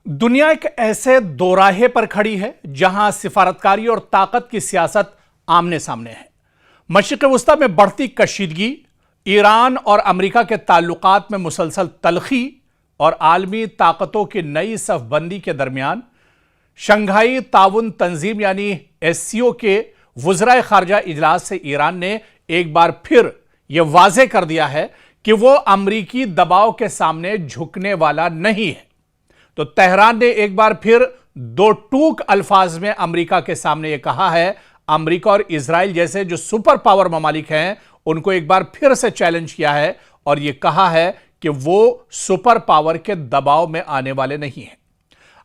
दुनिया एक ऐसे दोराहे पर खड़ी है जहां सिफारतकारी और ताकत की सियासत आमने सामने है। मशरिक़ वस्ता में बढ़ती कशीदगी, ईरान और अमेरिका के ताल्लुकात में मुसलसल तलखी और आलमी ताकतों की नई सफबंदी के दरमियान शंघाई ताउन तंजीम यानी एससीओ के वज़राए खारजा इजलास से ईरान ने एक बार फिर यह वाज़े कर दिया है कि वो अमरीकी दबाव के सामने झुकने वाला नहीं है। तो तेहरान ने एक बार फिर दो टूक अल्फाज में अमेरिका के सामने यह कहा है, अमेरिका और इजराइल जैसे जो सुपर पावर ममालिक हैं उनको एक बार फिर से चैलेंज किया है और यह कहा है कि वो सुपर पावर के दबाव में आने वाले नहीं हैं।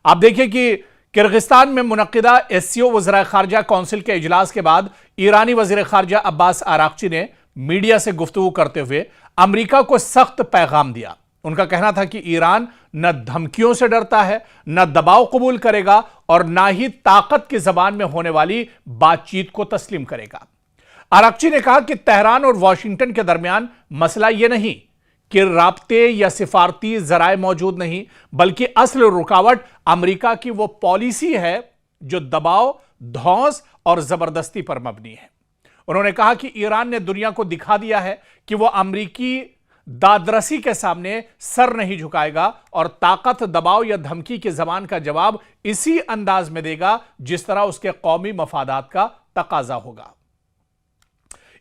आप देखिए कि किर्गिस्तान में मुनक्किदा एससीओ वज़राए खारजा काउंसिल के इजलास के बाद ईरानी वज़ीर खारजा अब्बास आरागची ने मीडिया से गुफ्तगू करते हुए अमेरिका को सख्त पैगाम दिया। उनका कहना था कि ईरान न धमकियों से डरता है, न दबाव कबूल करेगा और ना ही ताकत की जबान में होने वाली बातचीत को तस्लीम करेगा। आरागची ने कहा कि तेहरान और वाशिंगटन के दरमियान मसला यह नहीं कि राब्ते या सिफारती जराए मौजूद नहीं, बल्कि असल रुकावट अमेरिका की वो पॉलिसी है जो दबाव, धौंस और जबरदस्ती पर मबनी है। उन्होंने कहा कि ईरान ने दुनिया को दिखा दिया है कि वो अमेरिकी दादरसी के सामने सर नहीं झुकाएगा और ताकत, दबाव या धमकी की जबान का जवाब इसी अंदाज में देगा जिस तरह उसके कौमी मफादात का तकाजा होगा।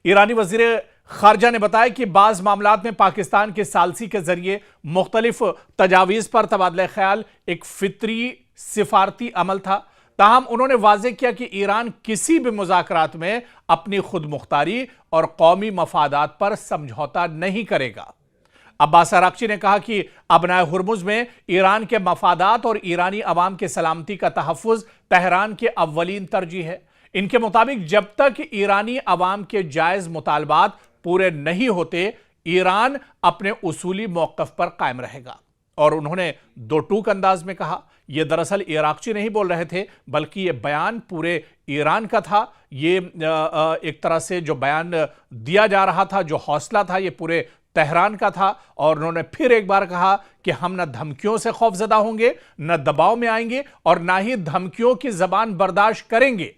ईरानी वजीर खारजा ने बताया कि बाज मामलात में पाकिस्तान के सालसी के जरिए मुख्तलिफ तजावीज पर तबादला ख्याल एक फितरी सिफारती अमल था। ताहम उन्होंने वाज़ेह किया कि ईरान किसी भी मुज़ाकरात में अपनी खुद मुख्तारी और कौमी मफादात पर समझौता नहीं करेगा। अब्बास आरागची ने कहा कि अबनाए हुर्मुज़ में ईरान के मफादात और ईरानी अवाम के सलामती का तहफ़्फ़ुज़ तेहरान के अव्वलीन तरजीह है। इनके मुताबिक जब तक ईरानी अवाम के जायज़ मुतालबात पूरे नहीं होते, ईरान अपने उसूली मौक़िफ़ पर कायम रहेगा। और उन्होंने दो टूक अंदाज में कहा, यह दरअसल आरागची नहीं बोल रहे थे, बल्कि यह बयान पूरे ईरान का था। ये एक तरह से जो बयान दिया जा रहा था, जो हौसला था, यह पूरे तेहरान का था। और उन्होंने फिर एक बार कहा कि हम न धमकियों से खौफजदा होंगे, न दबाव में आएंगे और ना ही धमकियों की जबान बर्दाश्त करेंगे।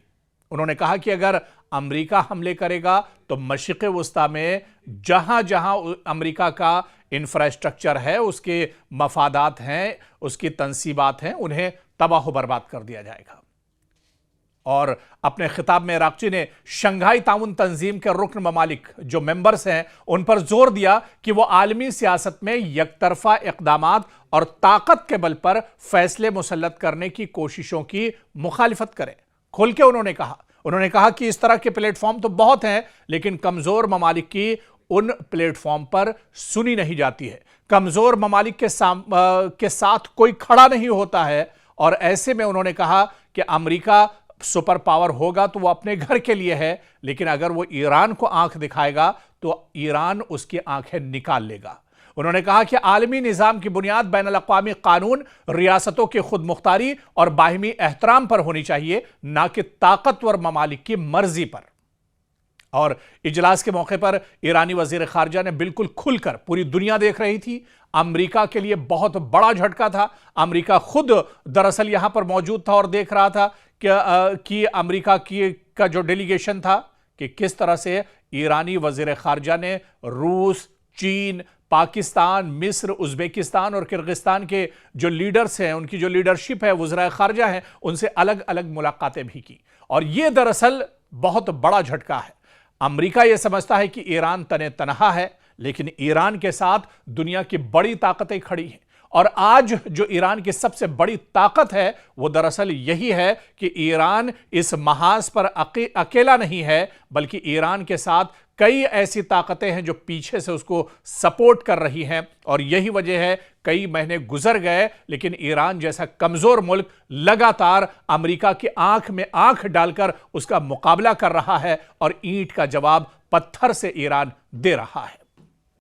उन्होंने कहा कि अगर अमेरिका हमले करेगा तो मशरिक़ वस्ता में जहां जहां अमेरिका का इंफ्रास्ट्रक्चर है, उसके मफादात हैं, उसकी तंसीबात हैं, उन्हें तबाह बर्बाद कर दिया जाएगा। और अपने खिताब में आरागची ने शंघाई ताउन तंजीम के रुकन ममालिक जो मेंबर्स हैं उन पर जोर दिया कि वो आलमी सियासत में यकतरफा इक़दामात और ताकत के बल पर फैसले मुसल्लत करने की कोशिशों की मुखालिफत करें। खुल के उन्होंने कहा कि इस तरह के प्लेटफॉर्म तो बहुत हैं, लेकिन कमजोर ममालिक की उन प्लेटफॉर्म पर सुनी नहीं जाती है। कमजोर ममालिक के साथ कोई खड़ा नहीं होता है। और ऐसे में उन्होंने कहा कि अमेरिका सुपर पावर होगा तो वो अपने घर के लिए है, लेकिन अगर वो ईरान को आंख दिखाएगा तो ईरान उसकी आंखें निकाल लेगा। उन्होंने कहा कि आलमी निज़ाम की बुनियाद बैनुल अक़वामी कानून, रियासतों की खुद मुख्तारी और बाहिमी एहतराम पर होनी चाहिए, ना कि ताकतवर ममालिक की मर्जी पर। और इजलास के मौके पर ईरानी वजीर खारजा ने बिल्कुल खुलकर, पूरी दुनिया देख रही थी, अमेरिका के लिए बहुत बड़ा झटका था। अमेरिका खुद दरअसल यहां पर मौजूद था और देख रहा था कि अमेरिका का जो डेलीगेशन था कि किस तरह से ईरानी वजीर खारजा ने रूस, चीन, पाकिस्तान, मिस्र, उज़्बेकिस्तान और किर्गिस्तान के जो लीडर्स हैं, उनकी जो लीडरशिप है, वज़राए खारजा हैं, उनसे अलग अलग मुलाकातें भी की। और यह दरअसल बहुत बड़ा झटका है। अमेरिका यह समझता है कि ईरान तने तनहा है, लेकिन ईरान के साथ दुनिया की बड़ी ताकतें खड़ी हैं। और आज जो ईरान की सबसे बड़ी ताकत है वो दरअसल यही है कि ईरान इस महाज पर अकेला नहीं है, बल्कि ईरान के साथ कई ऐसी ताकतें हैं जो पीछे से उसको सपोर्ट कर रही हैं। और यही वजह है कई महीने गुजर गए, लेकिन ईरान जैसा कमजोर मुल्क लगातार अमेरिका की आंख में आंख डालकर उसका मुकाबला कर रहा है और ईंट का जवाब पत्थर से ईरान दे रहा है।